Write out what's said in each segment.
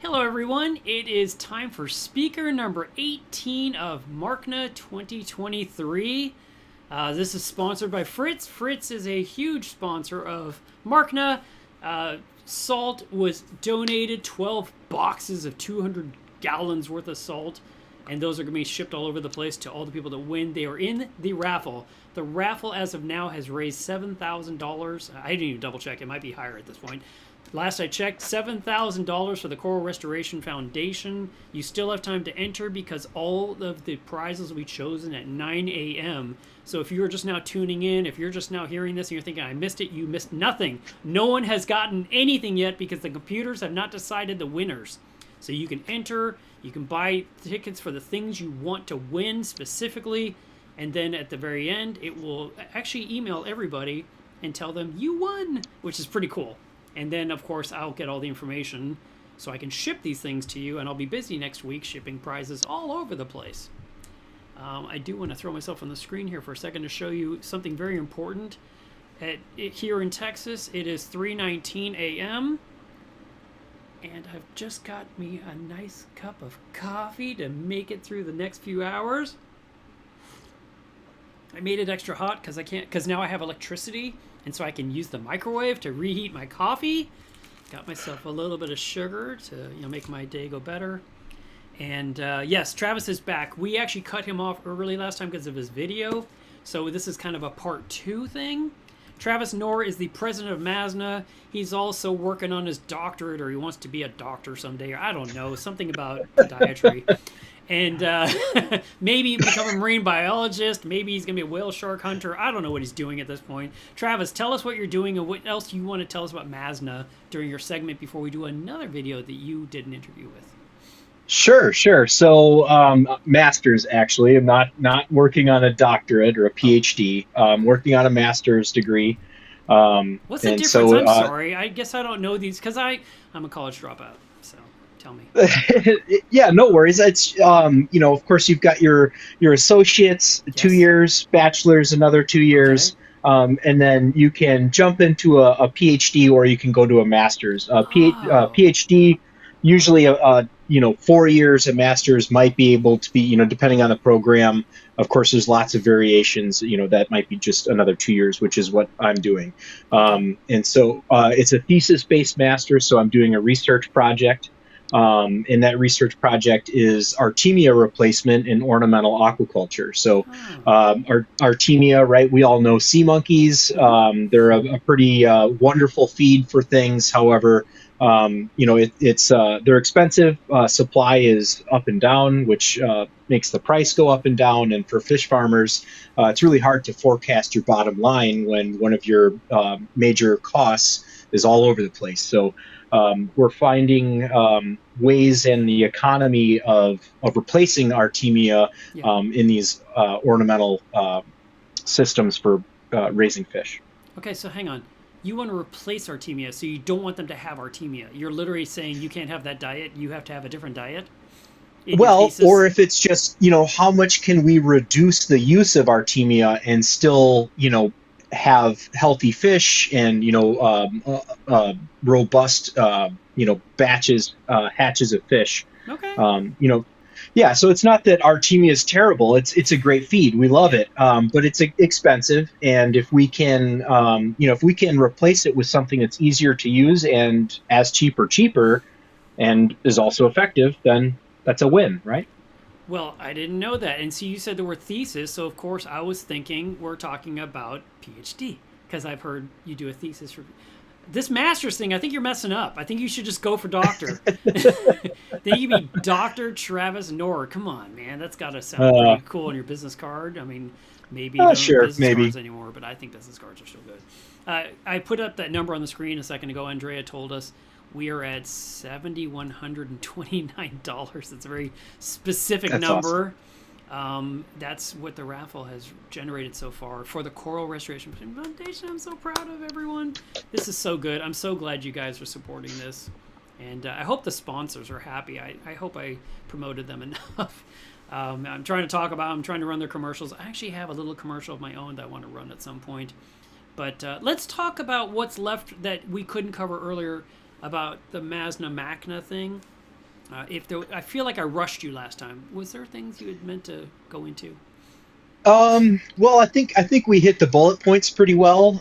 Hello everyone, it is time for speaker number 18 of MACNA 2023. This is sponsored by Fritz. Fritz is a huge sponsor of MACNA. Salt was donated, 12 boxes of 200 gallons worth of salt, and those are going to be shipped all over the place to all the people that win. They are in the raffle. The raffle as of now has raised $7,000. I didn't even double check, it might be higher at this point. Last I checked, $7,000 for the Coral Restoration Foundation. You still have time to enter because all of the prizes will be chosen at 9 a.m. So if you're just now tuning in, if you're just now hearing this and you're thinking, I missed it, you missed nothing. No one has gotten anything yet because the computers have not decided the winners. So you can enter, you can buy tickets for the things you want to win specifically, and then at the very end, it will actually email everybody and tell them you won, which is pretty cool. And then, of course, I'll get all the information so I can ship these things to you, and I'll be busy next week shipping prizes all over the place. I do want to throw myself on the screen here for a second to show you something very important. Here in Texas, it is 3:19 a.m., and I've just got me a nice cup of coffee to make it through the next few hours. I made it extra hot because now I have electricity, and so I can use the microwave to reheat my coffee. Got myself a little bit of sugar to make my day go better. And yes, Travis is back. We actually cut him off early last time because of his video, so this is kind of a part 2 thing. Travis Noor is the president of MASNA. He's also working on his doctorate, or he wants to be a doctor someday, or I don't know, something about podiatry. And maybe become a marine biologist. Maybe he's going to be a whale shark hunter. I don't know what he's doing at this point. Travis, tell us what you're doing and what else you want to tell us about MASNA during your segment before we do another video that you did an interview with. Sure. So, master's actually. I'm not working on a doctorate or a PhD. I'm working on a master's degree. What's the difference? So, I'm sorry. I guess I don't know these because I'm a college dropout. So tell me. yeah, no worries. It's of course you've got your associates, Yes. 2 years, bachelor's, another 2 years. Okay. And then you can jump into a PhD or you can go to a master's. Oh. PhD, usually 4 years. A master's might be able to be, depending on the program. Of course, there's lots of variations. That might be just another 2 years, which is what I'm doing. And so it's a thesis-based master's. So I'm doing a research project. And that research project is Artemia replacement in ornamental aquaculture. So Artemia, right? We all know sea monkeys. They're a pretty wonderful feed for things. However, they're expensive. Supply is up and down, which makes the price go up and down. And for fish farmers, it's really hard to forecast your bottom line when one of your major costs is all over the place. So we're finding ways in the economy of replacing Artemia in these ornamental systems for raising fish. Okay, so hang on. You want to replace Artemia, so you don't want them to have Artemia. You're literally saying you can't have that diet. You have to have a different diet? Well, or if it's just, how much can we reduce the use of Artemia and still, have healthy fish and robust hatches of fish. Okay. Yeah, so it's not that Artemia is terrible. It's a great feed. We love it, but it's expensive. And if we can replace it with something that's easier to use and as cheaper and is also effective, then that's a win, right? Well, I didn't know that. And so you said the word thesis, so of course I was thinking we're talking about PhD, because I've heard you do a thesis for this master's thing. I think you're messing up. I think you should just go for doctor. Then you be Dr. Travis Noor. Come on, man. That's got to sound pretty cool on your business card. I mean, maybe you don't have business cards anymore, but I think business cards are still good. I put up that number on the screen a second ago. Andrea told us we are at $7,129. That's a very specific number. Awesome. That's what the raffle has generated so far for the Coral Restoration Foundation. I'm so proud of everyone. This is so good. I'm so glad you guys are supporting this. And I hope the sponsors are happy. I hope I promoted them enough. I'm trying to talk about them. I'm trying to run their commercials. I actually have a little commercial of my own that I want to run at some point. But let's talk about what's left that we couldn't cover earlier about the MASNA MACNA thing. I feel like I rushed you last time. Was there things you had meant to go into? Well, I think we hit the bullet points pretty well.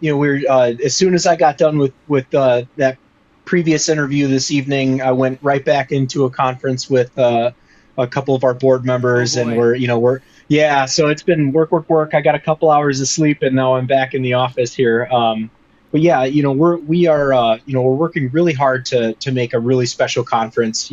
We're as soon as I got done with that previous interview this evening, I went right back into a conference with a couple of our board Oh members, and boy. we're yeah. So it's been work, work, work. I got a couple hours of sleep, and now I'm back in the office here. But yeah, we're working really hard to make a really special conference.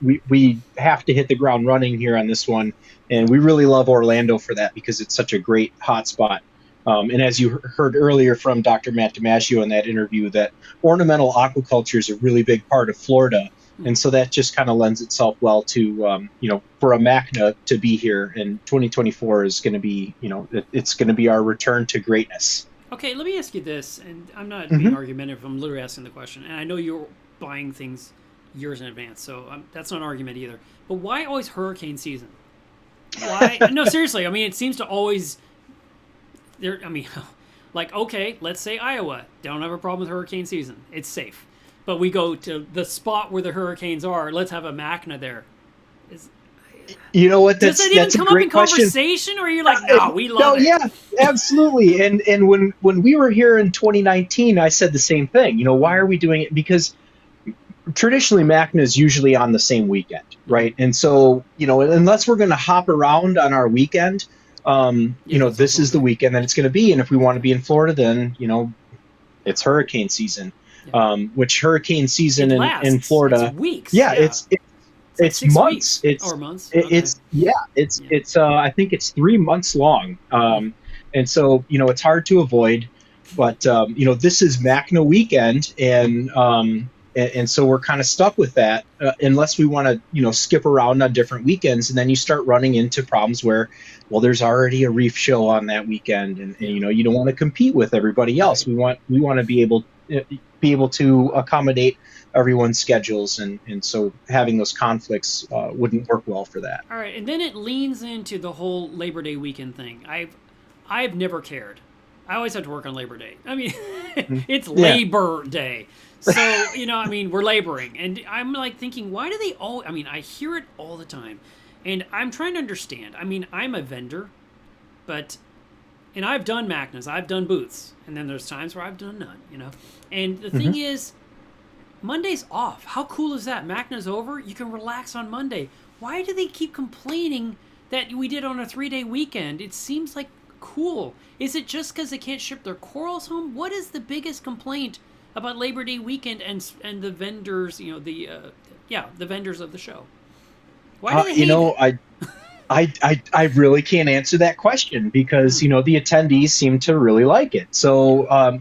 We have to hit the ground running here on this one, and Yeah. we really love Orlando for that because it's such a great hotspot. And as you heard earlier from Dr. Matt DiMaggio in that interview, that ornamental aquaculture is a really big part of Florida. And Hmm. so that just kind of lends itself well to, for a MACNA to be here. And 2024 is going to be, it's going to be our return to greatness. Okay, let me ask you this, and I'm not being Hmm. argumentative. I'm literally asking the question, and I know you're buying things years in advance, so that's not an argument either. But why always hurricane season? Why? No, seriously. I mean, it seems to always there. I mean, like okay, let's say Iowa. Don't have a problem with hurricane season. It's safe. But we go to the spot where the hurricanes are. Let's have a MACNA there. Is, You know what? does That's that even that's a come up in great question. conversation, or are you like, no, we No, love it? yeah, absolutely. And when we were here in 2019, I said the same thing. Why are Mm-hmm. we doing it? Because traditionally MACNA is usually on the same weekend, Mm-hmm. right? And so, unless we're going to hop around on our weekend, Yeah, that's this also is the agree. weekend that it's going to be. And if we want to be in Florida, then, it's hurricane season, Yeah, which hurricane season it in lasts. It's Florida, weeks. yeah, Yeah, it's like it's six months. weeks or months. Okay. Yeah. I think it's 3 months long. Mm. And so, it's hard to avoid, but, this is MACNA weekend, and so we're kind of stuck with that, unless we want to, skip around on different weekends. And then you start running into problems where, well, there's already a reef show on that weekend, and Yeah. you don't want to compete with everybody else. Right. We want to be able to accommodate everyone's schedules, and so having those conflicts wouldn't work well for that. All right, and then it leans into the whole Labor Day weekend thing. I've never cared. I always have to work on Labor Day. I mean, Mhm. it's Yeah. Labor Day. So, I mean, we're laboring. And I'm like thinking, why do they all, I mean, I hear it all the time. And I'm trying to understand. I mean, I'm a vendor, but, and I've done MACNAs, I've done booths. And then there's times where I've done none. And the thing Hmm. is, Monday's off. How cool is that? MACNA's over. You can relax on Monday. Why do they keep complaining that we did on a 3-day weekend? It seems like cool. Is it just because they can't ship their corals home? What is the biggest complaint about Labor Day weekend and the vendors? The vendors of the show. Why do Uh, they you hate know, it? I really can't answer that question because, Hmm. the attendees seem to really like it. Yeah. So,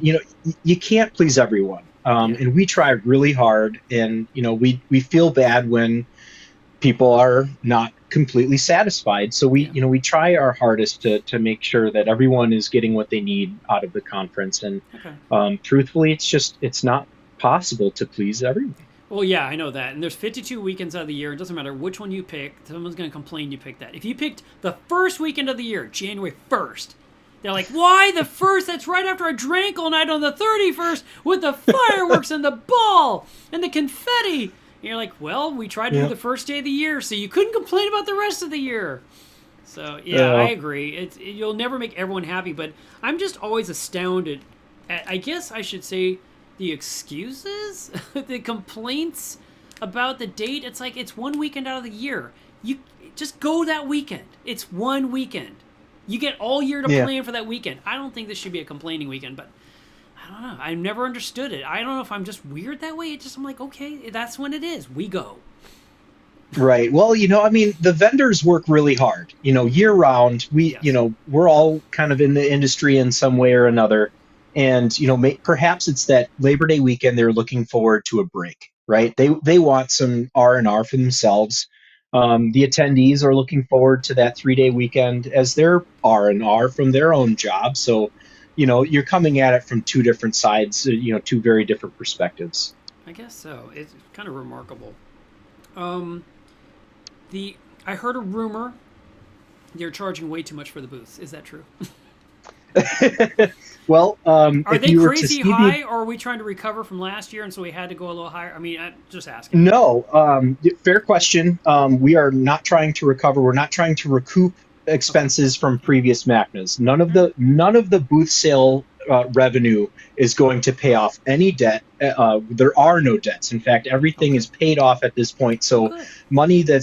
you can't please everyone. Yeah. And we try really hard, and, we feel bad when people are not completely satisfied. So Yeah. we try our hardest to make sure that everyone is getting what they need out of the conference. And, Okay. truthfully, it's not possible to please everyone. Well, yeah, I know that. And there's 52 weekends out of the year. It doesn't matter which one you pick. Someone's going to complain you picked that. If you picked the first weekend of the year, January 1st, they're like, why the first? That's right after I drank all night on the 31st with the fireworks and the ball and the confetti. And you're like, well, we tried to do Yeah. the first day of the year, so you couldn't complain about the rest of the year. So, yeah, I Uh, agree. You'll never make everyone happy, but I'm just always astounded at, I guess I should say, the excuses, the complaints about the date. It's like it's one weekend out of the year. You just go that weekend. It's one weekend. You get all year to yeah. plan for that weekend. I don't think this should be a complaining weekend, but I don't know. I've never understood it. I don't know if I'm just weird that way. I'm like, okay, that's when it is. We go. Right. Well, I mean, the vendors work really hard, year round. Yes. We're all kind of in the industry in some way or another. And, perhaps it's that Labor Day weekend they're looking forward to a break, right? They want some R&R for themselves. The attendees are looking forward to that 3-day weekend as their R&R from their own job. So, you're coming at it from two different sides, two very different perspectives. I guess so. It's kind of remarkable. Um, I heard a rumor they're charging way too much for the booths. Is that true? Well, Are if they you were to crazy see high, or are we trying to recover from last year, and so we had to go a little higher? I mean, I'm just asking. no, fair question. We are not trying to recover. We're not trying to recoup Okay. expenses from Okay. previous MACNAs. None of All right. the booth sale revenue is going to pay off any debt. There are no debts. In fact, everything Okay. is paid off at this point. Oh, So good. money yeah,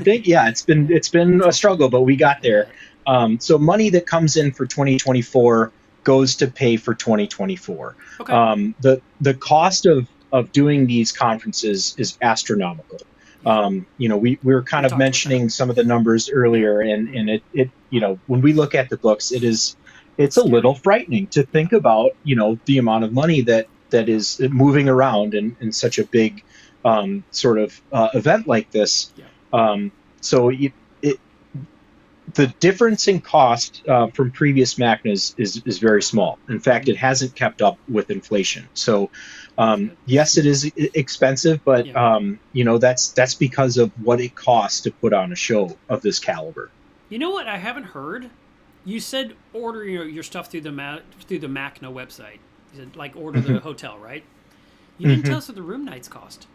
Yeah. it's been That's a awesome. struggle, but we got I there. bet. So money that comes in for 2024 goes to pay for 2024. Okay. The cost of doing these conferences is astronomical. Yeah. We were We kind of talked about that. mentioning some of the numbers Yeah. earlier, and Hmm. when we look at the books, it's It's a little scary. frightening to Yeah. think about, the amount of money that Yeah. is moving around in such a big sort of event like this. Yeah. So it, the difference in cost from previous MACNAs is very small. In fact, Hmm. it hasn't kept up with inflation. So, That's good. yes, it is expensive, but Yeah. that's because of what it costs to put on a show of this caliber. You know what I haven't heard? You said order your stuff through through the MACNA website. You said like order the Mhm. hotel, right? You didn't tell Mhm. us what the room nights cost.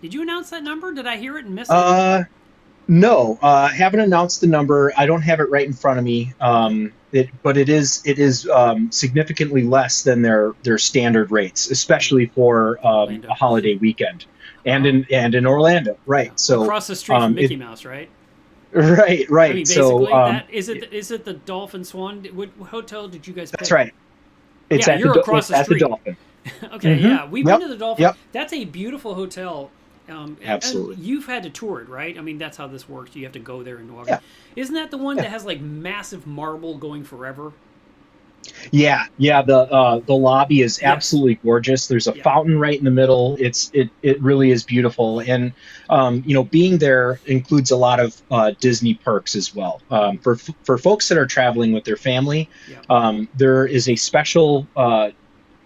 Did you announce that number? Did I hear it and miss it? Uh, no, haven't announced the number. I don't have it right in front of me. Okay. But it is significantly less than their standard rates, In especially for a Orlando. holiday weekend, Oh. and in Orlando, Yeah. right? So, Across the street from it Mickey Mouse, right? right, I right. mean, So, basically, that is it. The Dolphin Swan. What hotel did you guys that's pick? right. It's Yeah, at you're across it's the at the street. Dolphin. Okay, Hmm. yeah, we've been Yep. to the Dolphin. Yep. That's a beautiful hotel. And Absolutely. you've had to tour it, right? I mean, that's how this works. You have to go there and walk it. Yeah. Isn't that the one Yeah. that has like massive marble going forever? Yeah, yeah. The lobby is Yes. absolutely gorgeous. There's a Yeah. fountain right in the middle. It really is beautiful, and being there includes a lot of Disney perks as well. Hmm. For folks that are traveling with their family, Yeah. there is a special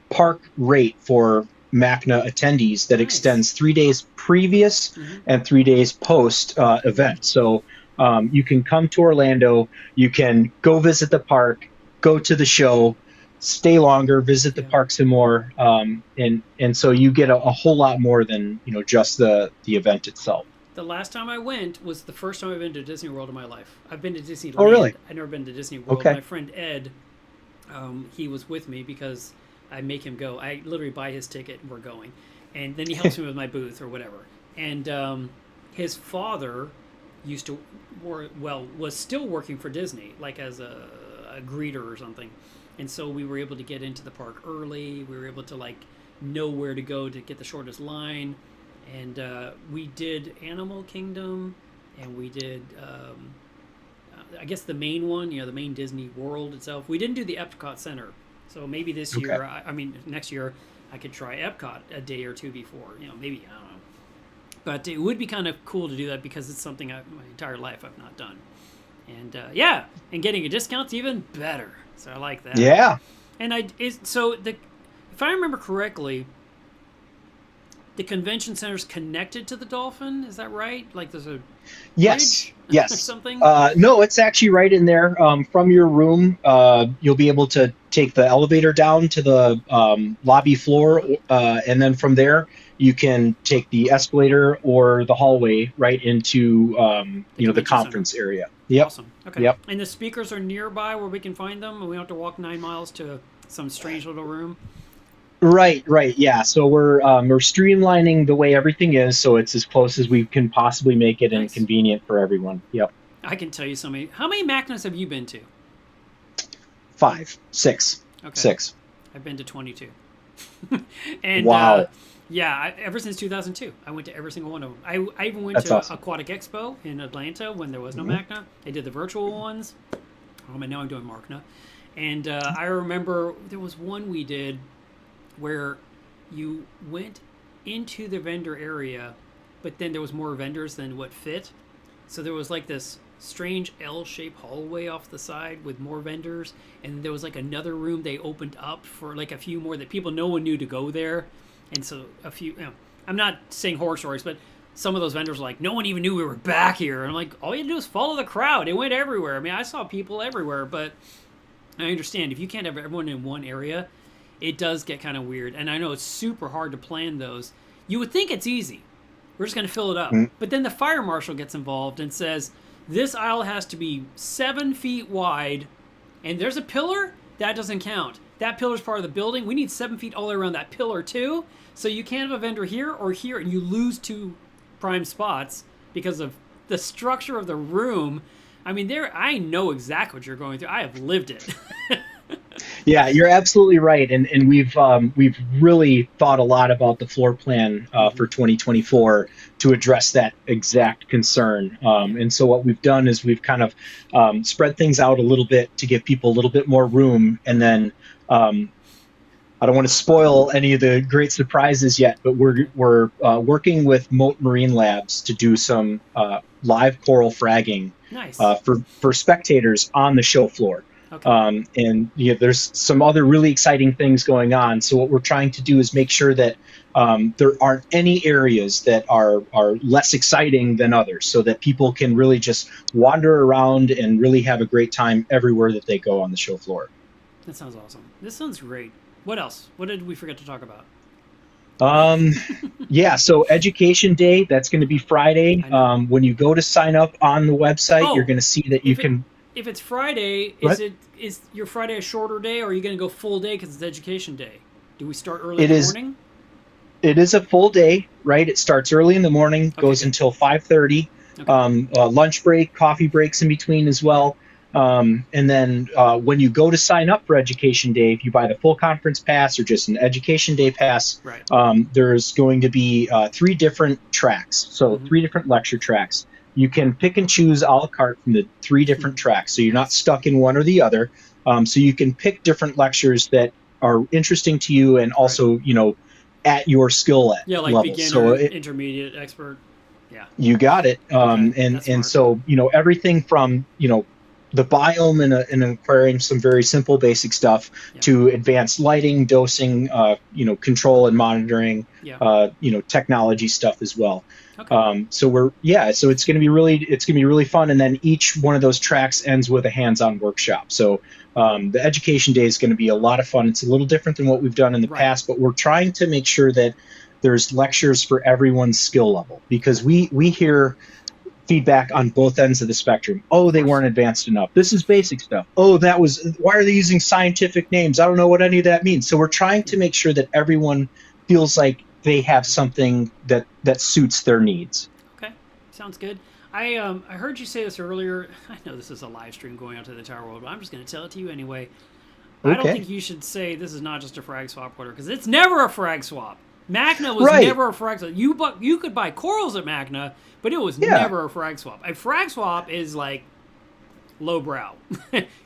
park rate for MACNA attendees that Nice. extends 3 days previous Hmm. and 3 days post event. So you can come to Orlando, you can go visit the park, go to the show, stay longer, visit the Yeah. park some more, and so you get a whole lot more than just the event itself. The last time I went was the first time I've been to Disney World in my life. I've been to Oh, Disneyland. really? I've never been to Disney World. Okay. My friend Ed, he was with me because I make him go. I literally buy his ticket and we're going, and then he helps me with my booth or whatever. And his father used to was still working for Disney, like as a greeter or something. And so we were able to get into the park early. We were able to like know where to go to get the shortest line, and we did Animal Kingdom, and we did I guess the main one, the main Disney World itself. We didn't do the Epcot Center, so maybe this Okay. year, I mean next year, I could try Epcot a day or two before. Maybe I don't know, but it would be kind of cool to do that because it's something my entire life I've not done, and yeah, and getting a discount's even better. So I like that. Yeah. And if I remember correctly, the convention center's connected to the Dolphin. Is that right? Like there's a Yes. bridge or Yes. something. No, it's actually right in there. From your room, you'll be able to take the elevator down to the lobby floor, Uh-huh. and then from there you can take the escalator or the hallway right into The the convention center. conference area. Yep. Awesome. Okay. Yep. And the speakers are nearby where we can find them, and we don't have to walk 9 miles to some strange little room. Right. Right. Yeah. So we're streamlining the way everything is, so it's as close as we can possibly make it and Nice. convenient for everyone. Yep. I can tell you so many. How many MACNAs have you been to? Five, six, Okay. six. I've been to 22. And Wow. yeah, ever since 2002, I went to every single one of them. I even went That's to awesome. Aquatic Expo in Atlanta when there was no Mhm. MACNA. They did the virtual ones. And now I'm doing MACNA. And I remember there was one we did where you went into the vendor area, but then there was more vendors than what fit. So there was like this strange L-shaped hallway off the side with more vendors, and there was like another room they opened up for like a few more that people no one knew to go there, and so a few. I'm not saying horror stories, but some of those vendors were like no one even knew we were back here, and I'm like all you had to do is follow the crowd. It went everywhere. I mean, I saw people everywhere, but I understand if you can't have everyone in one area, it does get kind of weird. And I know it's super hard to plan those. You would think it's easy. We're just going to fill it up. Mm. But then the fire marshal gets involved and says, this aisle has to be 7 feet wide, and there's a pillar? That doesn't count. That pillar's part of the building. We need 7 feet all the way around that pillar, too. So you can't have a vendor here or here, and you lose 2 prime spots because of the structure of the room. I mean, I know exactly what you're going through. I have lived it. Yeah, you're absolutely right, and we've really thought a lot about the floor plan for 2024 to address that exact concern. And so what we've done is we've kind of spread things out a little bit to give people a little bit more room, and then I don't want to spoil any of the great surprises yet, but we're working with Moat Marine Labs to do some live coral fragging Nice. For spectators on the show floor. Okay. And there's some other really exciting things going on. So what we're trying to do is make sure that there aren't any areas that are less exciting than others, so that people can really just wander around and really have a great time everywhere that they go on the show floor. That sounds awesome. This sounds great. What else? What did we forget to talk about? Yeah, so Education Day, that's going to be Friday. When you go to sign up on the website, you're going to see that you can... If it's Friday, What? is your Friday a shorter day, or are you going to go full day because it's Education Day? Do we start early in the morning? It is a full day, right? It starts early in the morning, Okay, goes good. until 5:30. Okay. Lunch break, coffee breaks in between as well. And then when you go to sign up for Education Day, if you buy the full conference pass or just an Education Day pass, Right. there's going to be 3 different tracks, so 3 different lecture tracks. You can pick and choose a la carte from the 3 different tracks, so you're not stuck in one or the other. So you can pick different lectures that are interesting to you and also, at your skill Yeah, like level. beginner, So intermediate, expert. Yeah. you got it. Okay, And that's and smart. so everything from the biome in an aquarium, some very simple basic stuff, Yeah. to advanced lighting, dosing, control and monitoring, Yeah. technology stuff as well. Okay. So it's going to be really fun. And then each one of those tracks ends with a hands-on workshop. So the Education Day is going to be a lot of fun. It's a little different than what we've done in the Right. past, but we're trying to make sure that there's lectures for everyone's skill level, because we hear feedback on both ends of the spectrum. Oh, they weren't advanced enough. This is basic stuff. Oh, why are they using scientific names? I don't know what any of that means. So we're trying to make sure that everyone feels like they have something that suits their needs. Okay. Sounds good. I heard you say this earlier. I know this is a live stream going out to the entire world, but I'm just going to tell it to you anyway. I don't Okay. think you should say this is not just a frag swap order, because it's never a frag swap. MACNA was Right. never a frag swap. You could buy corals at MACNA, but it was Yeah. never a frag swap. A frag swap is like lowbrow.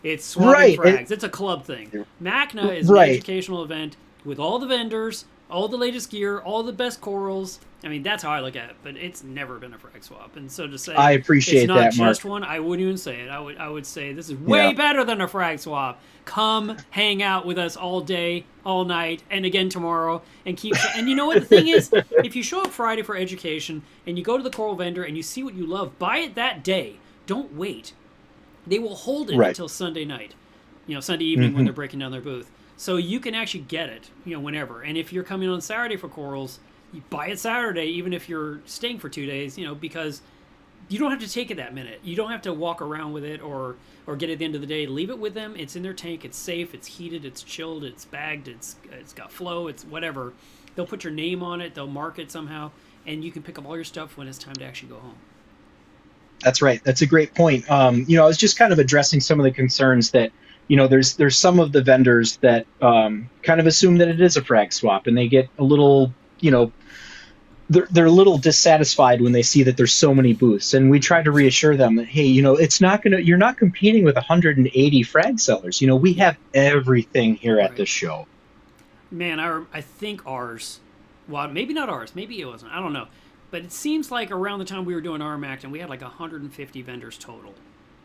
It's swapping Right. frags. It's a club thing. MACNA is Right. an educational event with all the vendors, all the latest gear, all the best corals. I mean, that's how I look at it, but it's never been a frag swap. And so to say I appreciate it's not that, Mark. just one, I wouldn't even say it. I would say this is way Yeah. better than a frag swap. Come hang out with us all day, all night, and again tomorrow, and keep. And you know what the thing is? If you show up Friday for education and you go to the coral vendor and you see what you love, buy it that day. Don't wait. They will hold it Right. until Sunday night, Sunday evening when they're breaking down their booth. So you can actually get it, whenever. And if you're coming on Saturday for corals, you buy it Saturday, even if you're staying for 2 days, because you don't have to take it that minute. You don't have to walk around with it or get it at the end of the day. Leave it with them. It's in their tank. It's safe. It's heated. It's chilled. It's bagged. It's got flow. It's whatever. They'll put your name on it. They'll mark it somehow, and you can pick up all your stuff when it's time to actually go home. That's right. That's a great point. I was just kind of addressing some of the concerns that, there's some of the vendors that kind of assume that it is a frag swap, and they get a little, they're a little dissatisfied when they see that there's so many booths. And we try to reassure them that, hey, you're not competing with 180 frag sellers. We have everything here at Right. this show. Man, I think ours, well, maybe not ours, maybe it wasn't, I don't know. But it seems like around the time we were doing our MACNA, we had like 150 vendors total.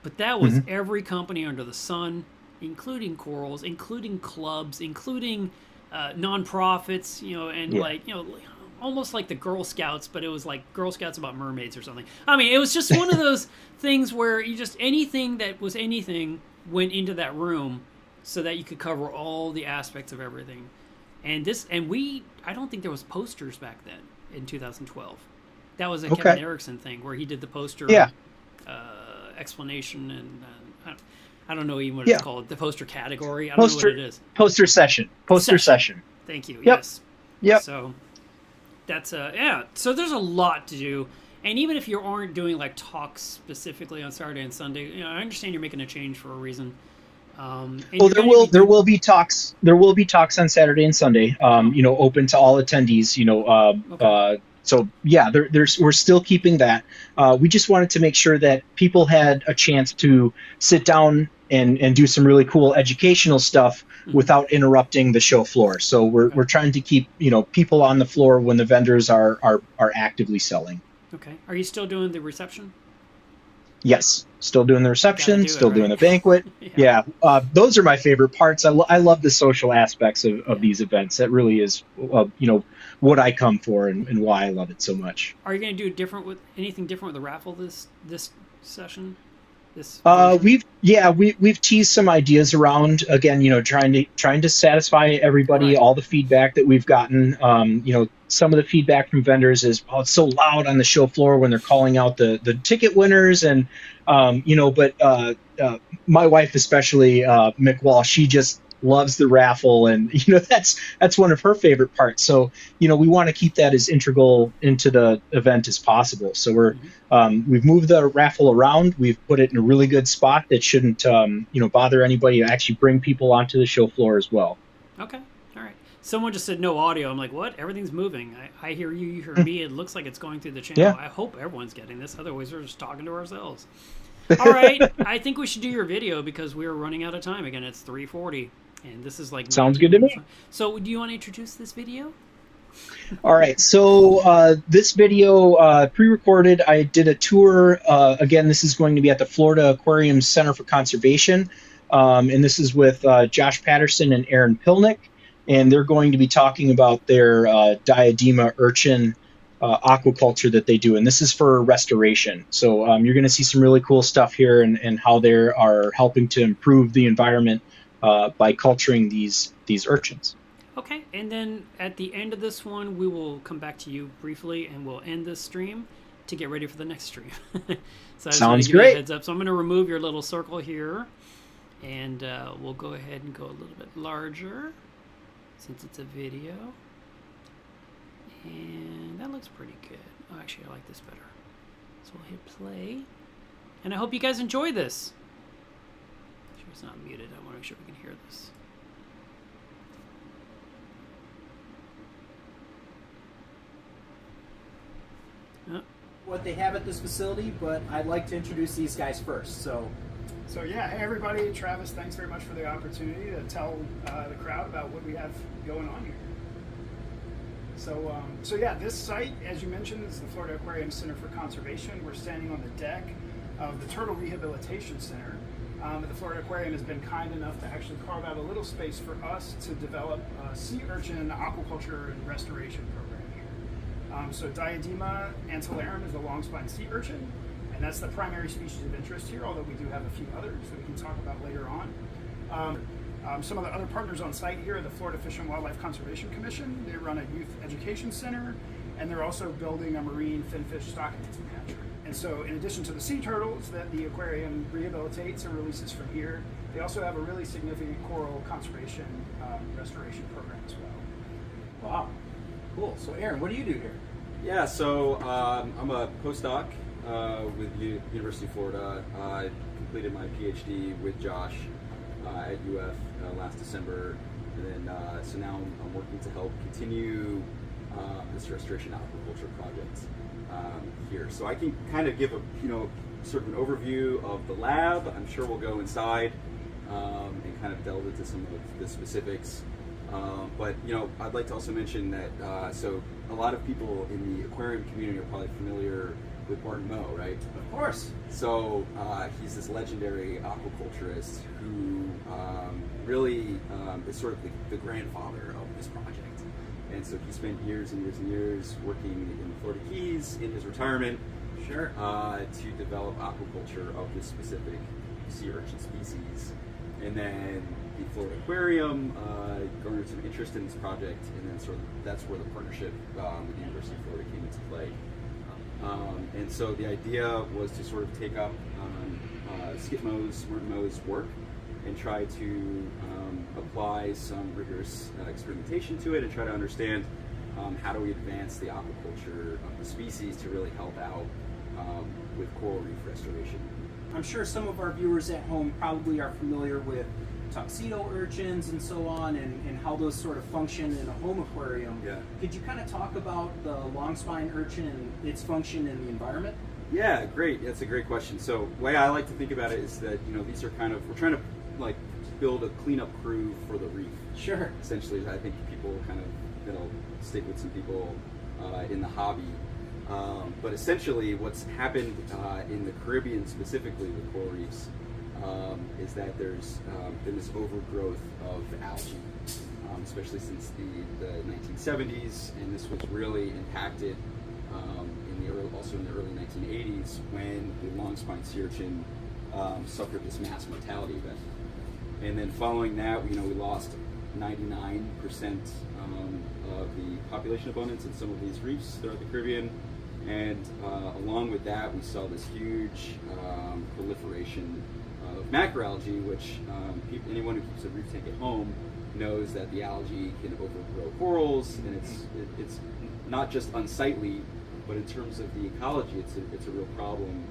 But that was every company under the sun, including corals, including clubs, including nonprofits, and Yeah. almost like the Girl Scouts, but it was like Girl Scouts about mermaids or something. I mean, it was just one of those things where anything that was anything went into that room. so that you could cover all the aspects of everything. And I don't think there was posters back then in 2012. That was a Kevin Erickson thing where he did the poster explanation, and I don't know even what it's called. The poster category. I don't know what it is. Poster session. Session. Thank you. Yep. Yes. Yep. So that's So there's a lot to do. And even if you aren't doing like talks specifically on Saturday and Sunday, I understand you're making a change for a reason. There will be talks. There will be talks on Saturday and Sunday. Open to all attendees. So yeah, we're still keeping that. We just wanted to make sure that people had a chance to sit down and do some really cool educational stuff without interrupting the show floor. So we're trying to keep people on the floor when the vendors are actively selling. Okay. Are you still doing the reception? Yes, still doing the reception, doing the banquet. Yeah, those are my favorite parts. I love the social aspects of these events. That really is, what I come for and why I love it so much. Are you going to do anything different with the raffle this session? We've teased some ideas around, again, trying to satisfy everybody, all the feedback that we've gotten. Some of the feedback from vendors is, it's so loud on the show floor when they're calling out the ticket winners, and but my wife especially, Mick Wall, she just loves the raffle, and that's one of her favorite parts. So we want to keep that as integral into the event as possible. So we've moved the raffle around. We've put it in a really good spot that shouldn't bother anybody. Actually bring people onto the show floor as well. Okay, all right. Someone just said no audio. I'm like, what? Everything's moving. I hear you. You hear me. It looks like it's going through the channel. Yeah. I hope everyone's getting this. Otherwise, we're just talking to ourselves. All right. I think we should do your video because we're running out of time again. It's 3:40. And this is like... Sounds good to me. So do you want to introduce this video? All right. So this video, pre-recorded, I did a tour. Again, this is going to be at the Florida Aquarium Center for Conservation. And this is with Josh Patterson and Aaron Pilnick. And they're going to be talking about their Diadema Urchin Aquaculture that they do. And this is for restoration. So you're going to see some really cool stuff here and how they are helping to improve the environment by culturing these urchins. Okay, and then at the end of this one, we will come back to you briefly, and we'll end this stream to get ready for the next stream. So Sounds great. great. A heads up. So I'm going to remove your little circle here, and we'll go ahead and go a little bit larger since it's a video. And that looks pretty good. Oh, actually, I like this better. So we'll hit play, and I hope you guys enjoy this. It's not muted. I want to make sure we can hear this. What they have at this facility, but I'd like to introduce these guys first. So yeah, hey everybody, Travis, thanks very much for the opportunity to tell the crowd about what we have going on here. So yeah, this site, as you mentioned, is the Florida Aquarium Center for Conservation. We're standing on the deck of the Turtle Rehabilitation Center. The Florida Aquarium has been kind enough to actually carve out a little space for us to develop a sea urchin aquaculture and restoration program here. So Diadema antillarum is the long-spine sea urchin, and that's the primary species of interest here, although we do have a few others that we can talk about later on. Some of the other partners on site here are the Florida Fish and Wildlife Conservation Commission. They run a youth education center, and they're also building a marine finfish stock and hatchery. And so in addition to the sea turtles that the aquarium rehabilitates and releases from here, they also have a really significant coral conservation restoration program as well. Wow, cool. So Aaron, what do you do here? Yeah, so I'm a postdoc with University of Florida. I completed my PhD with Josh at UF last December, and then so now I'm working to help continue this restoration aquaculture project here. So I can kind of give a sort of an overview of the lab. I'm sure we'll go inside and kind of delve into some of the specifics. But I'd like to also mention that so a lot of people in the aquarium community are probably familiar with Martin Moe, right? Of course. So he's this legendary aquaculturist who really is sort of the grandfather of this project. And so he spent years and years and years working in the Florida Keys in his retirement to develop aquaculture of this specific sea urchin species. And then the Florida Aquarium garnered some interest in this project, and then sort of that's where the partnership with the University of Florida came into play. And so the idea was to sort of take up Skip Mo's, Martin Mo's work and try to apply some rigorous experimentation to it and try to understand how do we advance the aquaculture of the species to really help out with coral reef restoration. I'm sure some of our viewers at home probably are familiar with tuxedo urchins and so on, and how those sort of function in a home aquarium. Yeah. Could you kind of talk about the long spine urchin and its function in the environment? Yeah, great. That's a great question. So the way I like to think about it is that, you know, these are kind of, we're trying to like build a cleanup crew for the reef. Sure. Essentially, I think people kind of, it'll stick with some people in the hobby. But essentially what's happened in the Caribbean specifically with coral reefs is that there's been this overgrowth of algae, especially since the 1970s, and this was really impacted also in the early 1980s when the long spine sea urchin suffered this mass mortality event. And then following that, we lost 99% of the population abundance in some of these reefs throughout the Caribbean. And along with that, we saw this huge proliferation of macroalgae, which anyone who keeps a reef tank at home knows that the algae can overgrow corals, and it's not just unsightly, but in terms of the ecology, it's a real problem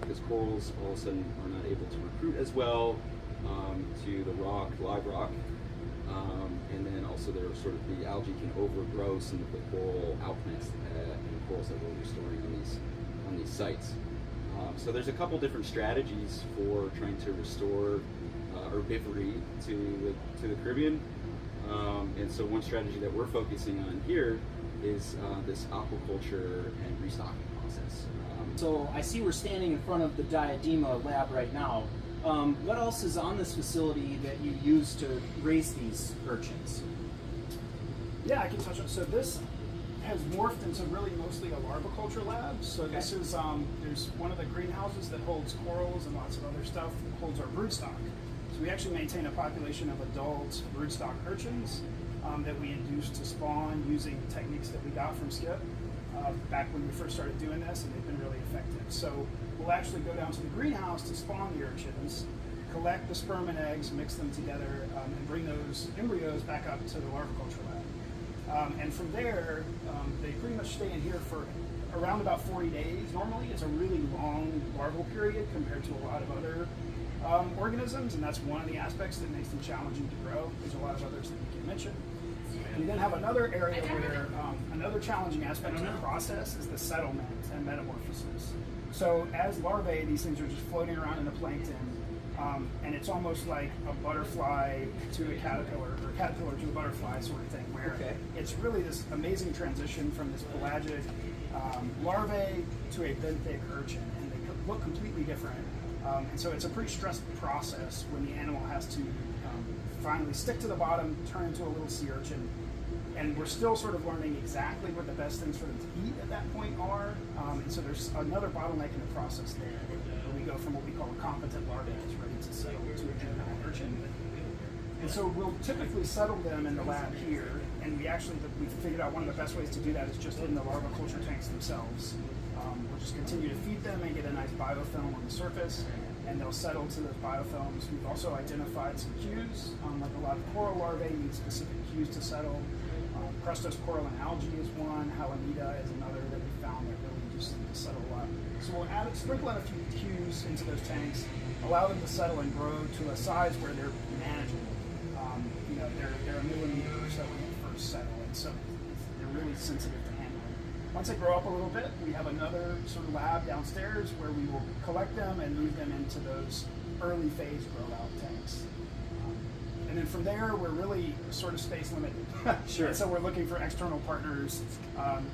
because corals all of a sudden are not able to recruit as well to the live rock, and then also the algae can overgrow some of the coral outplants and corals that we're restoring on these sites. So there's a couple different strategies for trying to restore herbivory to the Caribbean, and so one strategy that we're focusing on here is this aquaculture and restocking process. So I see we're standing in front of the Diadema lab right now. What else is on this facility that you use to raise these urchins? Yeah, I can touch on. So this has morphed into really mostly a larviculture lab. So Okay. this is there's one of the greenhouses that holds corals and lots of other stuff, holds our broodstock. So we actually maintain a population of adult broodstock urchins that we induce to spawn using techniques that we got from Skip back when we first started doing this, and they've been really effective. So we'll actually go down to the greenhouse to spawn the urchins, collect the sperm and eggs, mix them together, and bring those embryos back up to the larviculture lab. And from there, they pretty much stay in here for around about 40 days. Normally, it's a really long larval period compared to a lot of other organisms, and that's one of the aspects that makes them challenging to grow. There's a lot of others that we can mention. We then have another area where another challenging aspect of the process is the settlement and metamorphosis. So as larvae, these things are just floating around in the plankton, and it's almost like a butterfly to a caterpillar, or a caterpillar to a butterfly sort of thing, where it's really this amazing transition from this pelagic larvae to a benthic urchin, and they look completely different. And so it's a pretty stressful process when the animal has to finally stick to the bottom, turn into a little sea urchin. And we're still sort of learning exactly what the best things for them to eat at that point are. And so there's another bottleneck in the process there, where we go from what we call a competent larva that's ready to settle to a juvenile urchin. And so we'll typically settle them in the lab here, and we figured out one of the best ways to do that is just in the larviculture tanks themselves. We'll just continue to feed them and get a nice biofilm on the surface, and they'll settle to those biofilms. We've also identified some cues, like a lot of coral larvae need specific cues to settle. Crustose coral and algae is one, Halimeda is another that we found that really just settle a lot. So we'll sprinkle in a few cues into those tanks, allow them to settle and grow to a size where they're manageable. They're a millimeter or so when they first settle, and so they're really sensitive to handling. Once they grow up a little bit, we have another sort of lab downstairs where we will collect them and move them into those early phase grow out tanks. And then from there, we're really sort of space limited. Sure. And so we're looking for external partners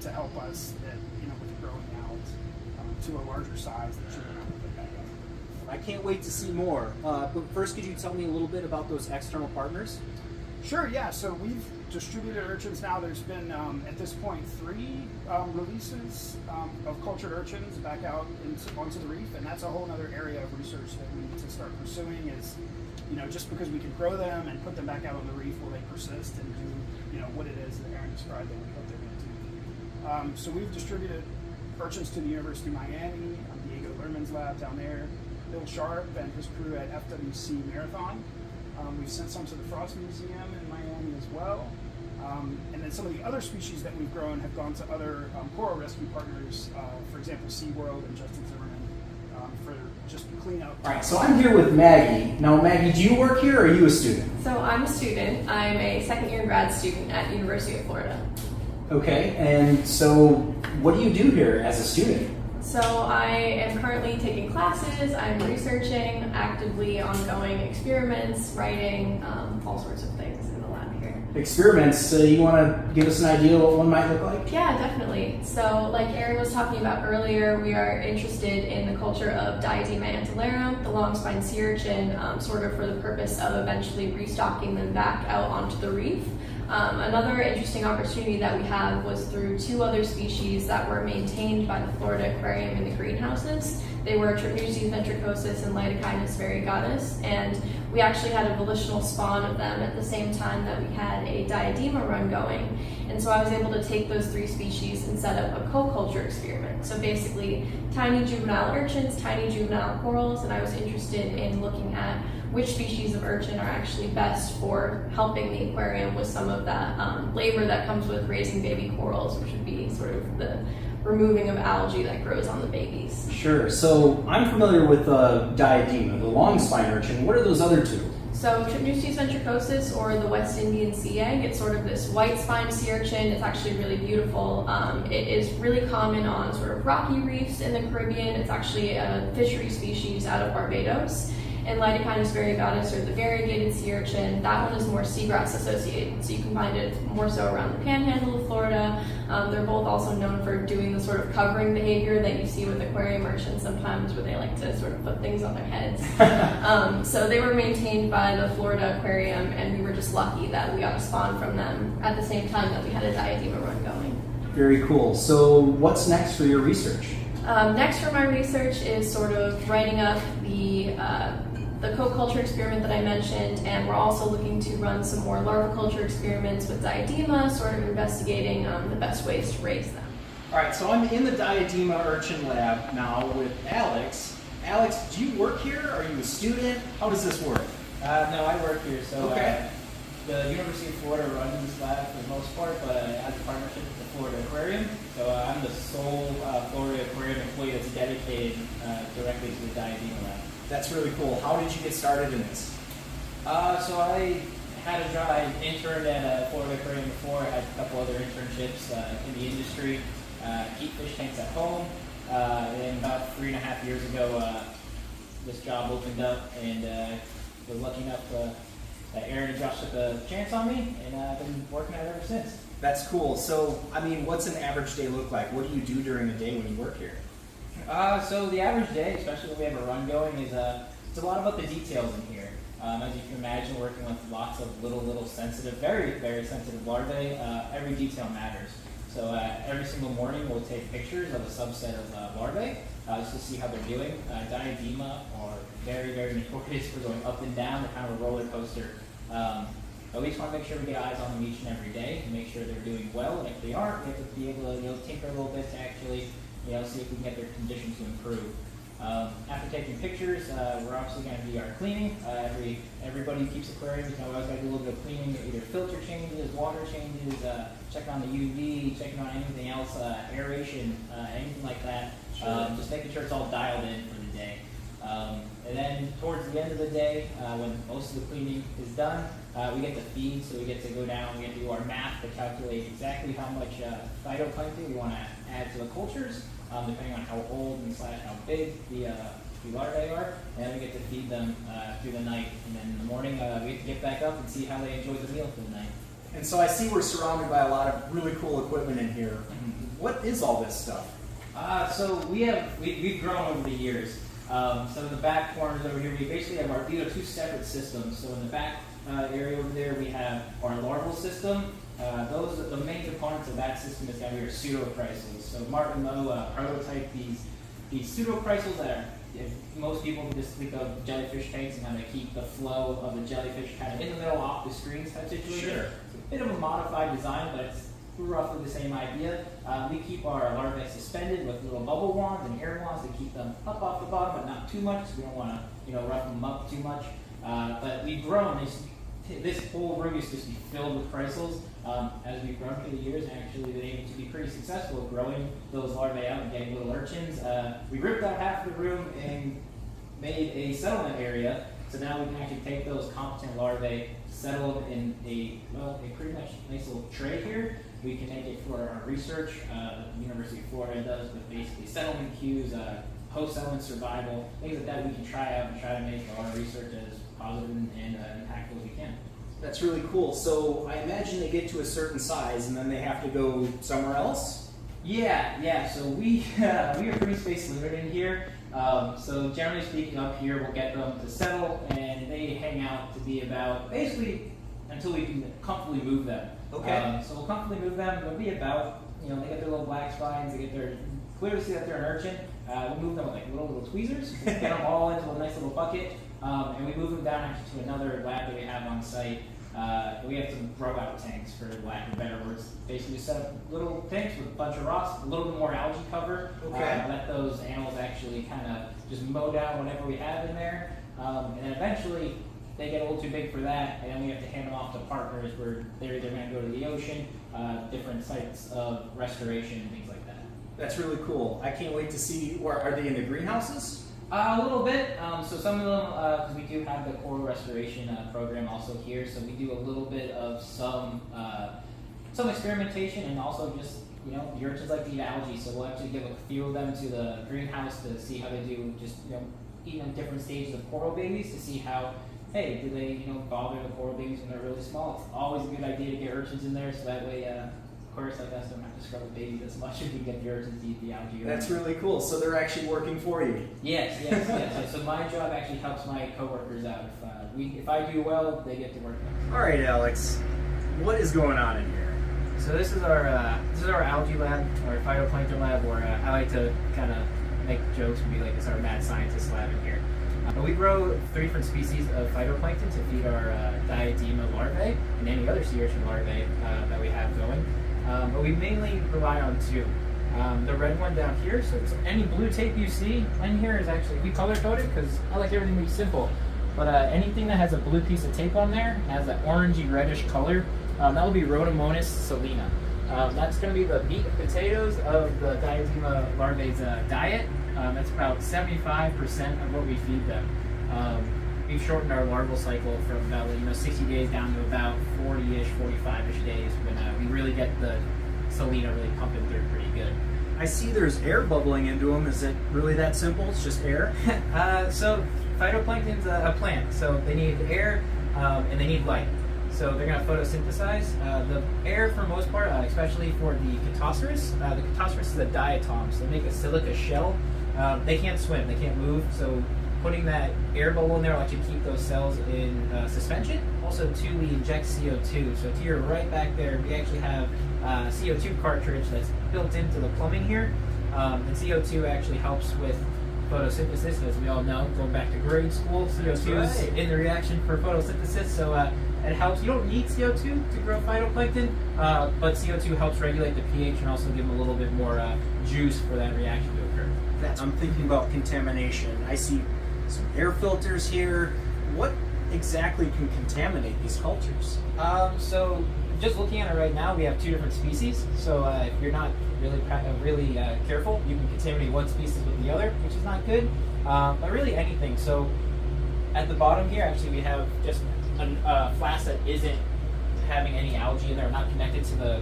to help us with growing out to a larger size that should put back up. I can't wait to see more. But first, could you tell me a little bit about those external partners? Sure, yeah. So we've distributed urchins now. There's been, at this point, 3 releases of cultured urchins back out onto the reef, and that's a whole other area of research that we need to start pursuing is, just because we can grow them and put them back out on the reef, will they persist and do, what it is that Aaron described that we hope they're going to do. So we've distributed urchins to the University of Miami, Diego Lerman's lab down there, Bill Sharp and his crew at FWC Marathon. We've sent some to the Frost Museum in Miami as well. And then some of the other species that we've grown have gone to other coral rescue partners, for example, SeaWorld and Justin Zimmerman, for just cleanup. All right, so I'm here with Maggie. Now, Maggie, do you work here or are you a student? So I'm a student. I'm a second-year grad student at University of Florida. Okay, and so what do you do here as a student? So I am currently taking classes, I'm researching, actively ongoing experiments, writing, all sorts of things in the lab here. Experiments, you want to give us an idea of what one might look like? Yeah, definitely. So like Aaron was talking about earlier, we are interested in the culture of Diadema antillarum, the long-spine sea urchin, sort of for the purpose of eventually restocking them back out onto the reef. Another interesting opportunity that we have was through 2 other species that were maintained by the Florida Aquarium in the greenhouses. They were Trypnoustes ventricosus and Lidocynus variegatus, and we actually had a volitional spawn of them at the same time that we had a diadema run going. And so I was able to take those 3 species and set up a co-culture experiment. So basically, tiny juvenile urchins, tiny juvenile corals, and I was interested in looking at which species of urchin are actually best for helping the aquarium with some of that labor that comes with raising baby corals, which would be sort of the removing of algae that grows on the babies. Sure, so I'm familiar with Diadema, the long spine urchin. What are those other 2? So Trypnoustes ventricosus, or the West Indian sea egg, it's sort of this white spine sea urchin. It's actually really beautiful. It is really common on sort of rocky reefs in the Caribbean. It's actually a fishery species out of Barbados. And Lidocynus variegatus, or the variegated sea urchin, that one is more seagrass associated, so you can find it more so around the panhandle of Florida. They're both also known for doing the sort of covering behavior that you see with aquarium urchins sometimes, where they like to sort of put things on their heads. So they were maintained by the Florida Aquarium, and we were just lucky that we got a spawn from them at the same time that we had a diadema run going. Very cool. So what's next for your research? Next for my research is sort of writing up the co-culture experiment that I mentioned, and we're also looking to run some more larviculture experiments with diadema, sort of investigating the best ways to raise them. All right, so I'm in the Diadema Urchin Lab now with Alex. Alex, do you work here? Are you a student? How does this work? No, I work here. So Okay. the University of Florida runs this lab for the most part, but it has a partnership with the Florida Aquarium. So I'm the sole Florida Aquarium employee that's dedicated directly to the Diadema lab. That's really cool. How did you get started in this? So I had a job. I interned at Florida Aquarium before. I had a couple other internships in the industry. Keep fish tanks at home. And about 3.5 years ago, this job opened up, and was lucky enough that Aaron and Josh took a chance on me, and I've been working at it ever since. That's cool. So, I mean, what's an average day look like? What do you do during the day when you work here? So the average day, especially when we have a run going, is it's a lot about the details in here. As you can imagine, working with lots of little sensitive, very, very sensitive larvae, every detail matters. So every single morning we'll take pictures of a subset of larvae just to see how they're doing. Diadema are very, very notorious for going up and down. They're kind of a roller coaster. But we just want to make sure we get eyes on them each and every day and make sure they're doing well. And if they aren't, we have to be able to tinker a little bit to actually see if we can get their conditions to improve. After taking pictures, we're obviously going to do our cleaning. Everybody who keeps aquariums, we always got to do a little bit of cleaning, either filter changes, water changes, checking on the UV, checking on anything else, aeration, anything like that. Sure. Just making sure it's all dialed in for the day. And then towards the end of the day, when most of the cleaning is done, we get to feed, so we get to go down, we get to do our math to calculate exactly how much phytoplankton we want to add to the cultures, depending on how old and / how big the larvae are, and then we get to feed them through the night. And then in the morning, we get to get back up and see how they enjoyed the meal for the night. And so I see we're surrounded by a lot of really cool equipment in here. What is all this stuff? So we've grown over the years. So in the back corners over here, we basically have these are 2 separate systems. So in the back area over there, we have our larval system. The main components of that system is going to be our pseudochrysals. So Martin Lowe prototyped these pseudochrysals that are, if most people just think of jellyfish tanks and how they keep the flow of the jellyfish kind of in the middle off the screens type situation. Sure. It's a bit of a modified design, but it's roughly the same idea. We keep our larvae suspended with little bubble wands and air wands to keep them up off the bottom, but not too much. So we don't want to, rough them up too much. But we've grown this whole room used to be filled with chrysals. As we've grown through the years and actually been able to be pretty successful at growing those larvae out and getting little urchins, we ripped out half the room and made a settlement area. So now we can actually take those competent larvae settled in a pretty much nice little tray here. We can make it for our research. The University of Florida does with basically settlement queues, post-settlement survival, things like that we can try out and try to make our research as positive and impactful as we can. That's really cool. So I imagine they get to a certain size and then they have to go somewhere else? Yeah. So we are pretty space limited in here. So generally speaking, up here we'll get them to settle, and they hang out to be about basically until we can comfortably move them. Okay. So we'll comfortably move them. They'll be about, they get their little black spines. They get their clear to see that they're an urchin. We'll move them with like little tweezers. Get them all into a nice little bucket, and we move them down actually to another lab that we have on site. We have some grow out tanks, for lack of better words. Basically, set up little tanks with a bunch of rocks, a little bit more algae cover. Okay. Let those animals actually kind of just mow down whatever we have in there. And then eventually, they get a little too big for that, and then we have to hand them off to partners where they're either going to go to the ocean, different sites of restoration, and things like that. That's really cool. I can't wait to see. Are they in the greenhouses? A little bit. So some of them, because we do have the coral restoration program also here, so we do a little bit of some experimentation, and also just the urchins like to eat algae, so we'll actually give a few of them to the greenhouse to see how they do. Just eating in different stages of coral babies to see how. Hey, do they bother the coral babies when they're really small? It's always a good idea to get urchins in there, so that way. Of course, like us don't have to scrub the babies as much if we get the urchins to eat the algae. That's really cool. So they're actually working for you. Yes. So my job actually helps my coworkers out. If I do well, they get to work. All right, Alex. What is going on in here? So this is our algae lab, our phytoplankton lab, where I like to kind of make jokes and be like, it's our mad scientist lab in here. But we grow 3 different species of phytoplankton to feed our Diadema larvae and any other sea urchin larvae that we have going. But we mainly rely on 2. The red one down here, so any blue tape you see in here is actually, we color code it because I like everything to be simple. But anything that has a blue piece of tape on there, has that orangey reddish color, that will be Rhodomonas salina. That's going to be the meat and potatoes of the Diadema larvae's diet. That's about 75% of what we feed them. We've shortened our larval cycle from about 60 days down to about 40-ish, 45-ish days when we really get the salina really pumping through pretty good. I see there's air bubbling into them. Is it really that simple? It's just air? So phytoplankton's a plant, so they need air and they need light. So they're going to photosynthesize. The air, for the most part, especially for the Cattosaurus is a diatom, so they make a silica shell. They can't swim, they can't move, so putting that air bubble in there will actually keep those cells in suspension. Also, too, we inject CO2. So to your right back there, we actually have a CO2 cartridge that's built into the plumbing here. And CO2 actually helps with photosynthesis, as we all know, going back to grade school. CO2 is in the reaction for photosynthesis, so it helps. You don't need CO2 to grow phytoplankton, but CO2 helps regulate the pH and also give them a little bit more juice for that reaction to occur. I'm thinking about contamination. I see some air filters here. What exactly can contaminate these cultures? So just looking at it right now, we have 2 different species. So if you're not really careful, you can contaminate one species with the other, which is not good. But really anything. So at the bottom here, actually, we have just a flask that isn't having any algae in there, not connected to the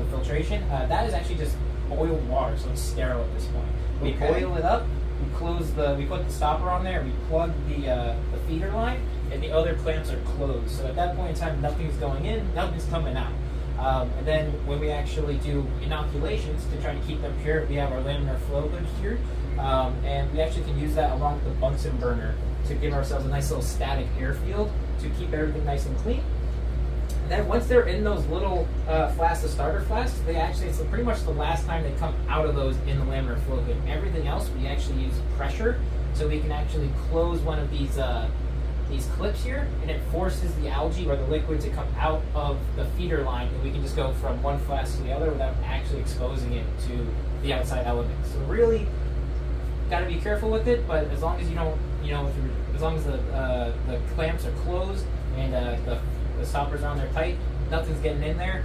filtration. That is actually just boiled water, so it's sterile at this point. We boil it up. We put the stopper on there, we plug the feeder line, and the other clamps are closed. So at that point in time, nothing's going in, nothing's coming out. And then when we actually do inoculations to try to keep them pure, we have our laminar flow hood here, and we actually can use that along with the Bunsen burner to give ourselves a nice little static airfield to keep everything nice and clean. And then once they're in those little flasks, the starter flasks, it's pretty much the last time they come out of those in the laminar flow hood. Everything else, we actually use pressure, so we can actually close one of these clips here, and it forces the algae or the liquid to come out of the feeder line, and we can just go from one flask to the other without actually exposing it to the outside elements. So really, got to be careful with it, but as long as you don't, as long as the clamps are closed and the stoppers are on there tight, nothing's getting in there,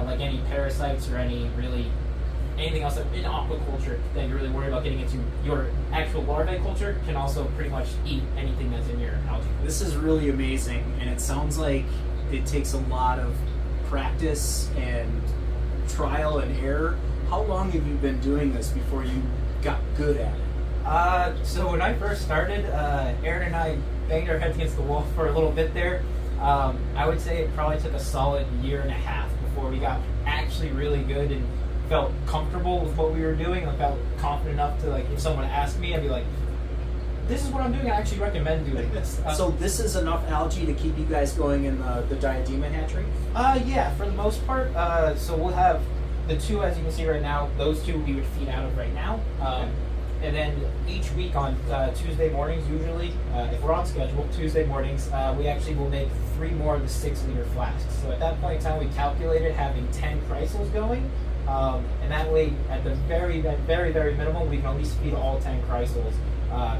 like any parasites or anything else in aquaculture that you're really worried about getting into. Your actual larvae culture can also pretty much eat anything that's in your algae. This is really amazing, and it sounds like it takes a lot of practice and trial and error. How long have you been doing this before you got good at it? So when I first started, Aaron and I banged our heads against the wall for a little bit there. I would say it probably took a solid year and a half before we got actually really good and felt comfortable with what we were doing. I felt confident enough to, like, if someone asked me, I'd be like, this is what I'm doing, I actually recommend doing this. So this is enough algae to keep you guys going in the Diadema hatchery? Yeah, for the most part. So we'll have the two, as you can see right now, those two we would feed out of right now. And then each week on Tuesday mornings, usually, if we're on schedule, Tuesday mornings, we actually will make 3 more of the 6-liter flasks. So at that point in time, we calculated having 10 chrysals going. And that way, at the very, very minimum, we can at least feed all 10 chrysals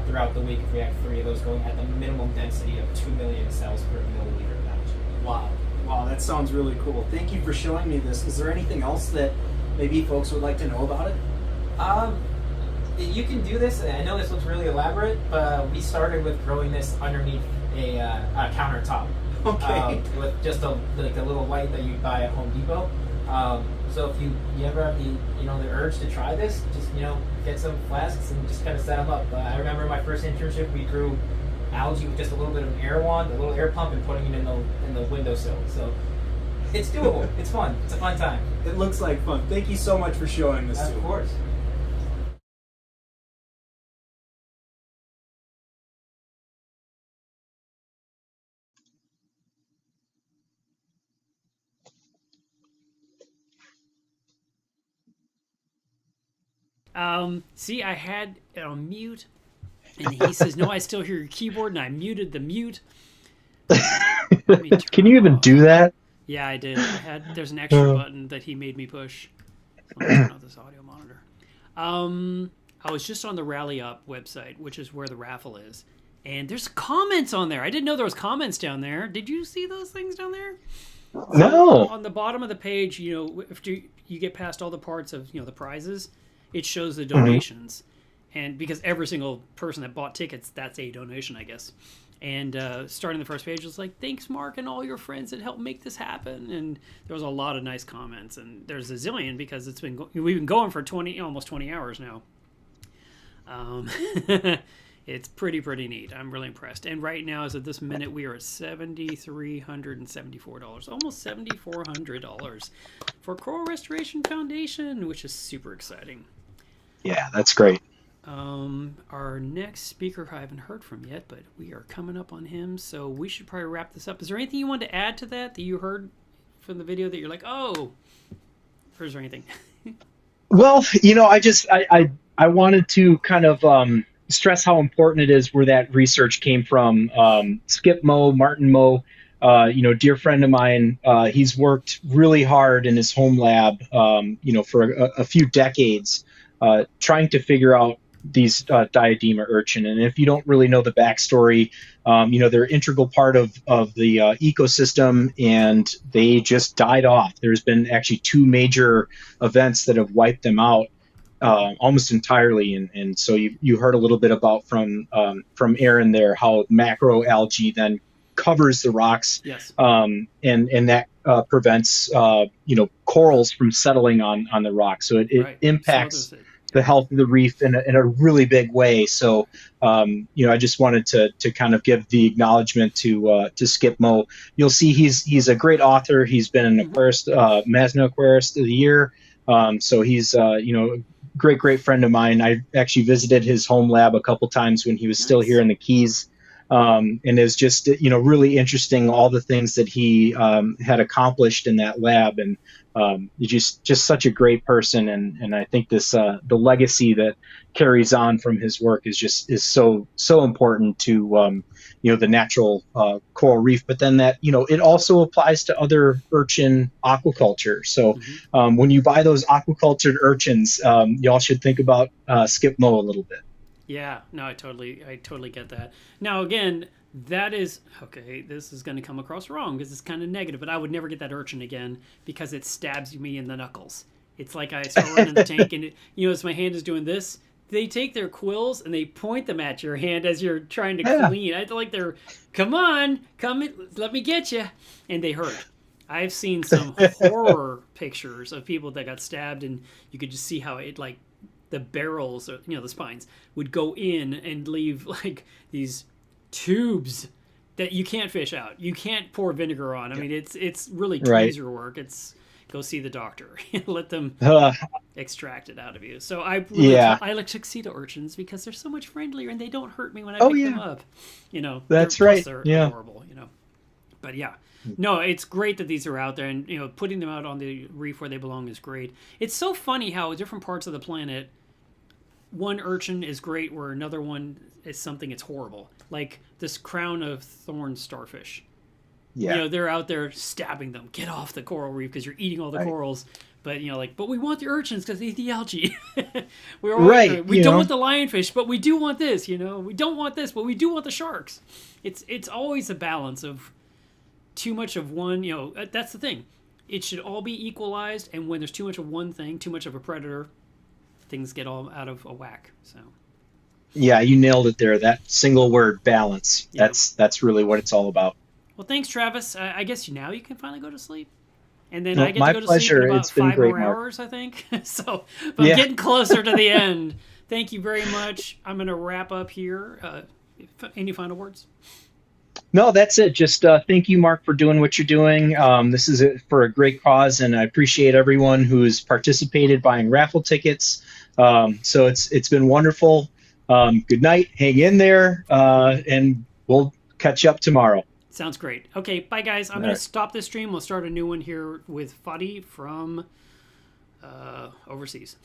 throughout the week if we have 3 of those going at the minimum density of 2 million cells per milliliter of algae. Wow, that sounds really cool. Thank you for showing me this. Is there anything else that maybe folks would like to know about it? You can do this. I know this looks really elaborate, but we started with growing this underneath a countertop. Okay. With just a little light that you buy at Home Depot. So if you ever have the urge to try this, just get some flasks and just kind of set them up. I remember my first internship, we grew algae with just a little bit of an air wand, a little air pump, and putting it in the windowsill. So it's doable. It's fun. It's a fun time. It looks like fun. Thank you so much for showing this to me. Of course. See, I had it on mute, and he says, no, I still hear your keyboard, and I muted the mute. Can you even do that? Yeah, I did. There's an extra button that he made me push. So let me turn off this audio monitor. I was just on the Rally Up website, which is where the raffle is, and there's comments on there. I didn't know there was comments down there. Did you see those things down there? No. On the bottom of the page, if you get past all the parts of the prizes, it shows the donations. And because every single person that bought tickets, that's a donation, I guess. And starting the first page was like, thanks, Mark, and all your friends that helped make this happen. And there was a lot of nice comments. And there's a zillion because we've been going for almost 20 hours now. It's pretty neat. I'm really impressed. And right now, as of this minute, we are at $7,374, almost $7,400 for Coral Restoration Foundation, which is super exciting. Yeah, that's great. Our next speaker I haven't heard from yet, but we are coming up on him, so we should probably wrap this up. Is there anything you want to add to that you heard from the video that you're like, oh, or is there anything? Well, I wanted to kind of stress how important it is where that research came from. Skip Moe, Martin Moe, dear friend of mine, he's worked really hard in his home lab, for a few decades, trying to figure out these Diadema urchin. And if you don't really know the backstory, they're an integral part of the ecosystem, and they just died off. There's been actually 2 major events that have wiped them out almost entirely. And so you heard a little bit about from Aaron there, how macro algae then covers the rocks. Yes. And that prevents, corals from settling on the rock. So it impacts the health of the reef in a really big way. So, I just wanted to kind of give the acknowledgement to Skip Moe. You'll see he's a great author. He's been an aquarist, MASNA Aquarist of the Year. So he's, great friend of mine. I actually visited his home lab a couple times when he was still here in the Keys. and is just really interesting all the things that he had accomplished in that lab, and he's just such a great person, and I think this the legacy that carries on from his work is so important to the natural coral reef, but then that it also applies to other urchin aquaculture. So when you buy those aquacultured urchins, y'all should think about Skip Moe a little bit. Yeah, no, I totally get that. Now, again, that is okay. This is going to come across wrong because it's kind of negative, but I would never get that urchin again because it stabs me in the knuckles. It's like I start running the tank, and as my hand is doing this, they take their quills and they point them at your hand as you're trying to clean. I feel like they're, come on, let me get you, and they hurt. I've seen some horror pictures of people that got stabbed, and you could just see how it the barrels or the spines would go in and leave like these tubes that you can't fish out. You can't pour vinegar on. I mean, it's really tweezer work. It's go see the doctor. Let them extract it out of you. So I like tuxedo urchins because they're so much friendlier and they don't hurt me when I pick them up. That's right. They're adorable. But yeah. No, it's great that these are out there, and putting them out on the reef where they belong is great. It's so funny how different parts of the planet, one urchin is great where another one is something that's horrible. Like this crown of thorns starfish. Yeah. They're out there stabbing them. Get off the coral reef because you're eating all the corals. But but we want the urchins because they eat the algae. We don't want the lionfish, but we do want this. We don't want this, but we do want the sharks. It's always a balance of too much of one. That's the thing. It should all be equalized, and when there's too much of one thing, too much of a predator, things get all out of a whack. So. Yeah, you nailed it there. That single word, balance. Yep. That's really what it's all about. Well, thanks, Travis. I guess now you can finally go to sleep. And then I get to go to pleasure. sleep in about it's been 5 great, more Mark. hours, I think. So, but I'm getting closer to the end. Thank you very much. I'm going to wrap up here. Any final words? No, that's it. Just thank you, Mark, for doing what you're doing. This is for a great cause, and I appreciate everyone who's participated buying raffle tickets. So it's been wonderful. Good night. Hang in there, and we'll catch up tomorrow. Sounds great. Okay, bye, guys. I'm going to stop this stream. We'll start a new one here with Fadi from overseas.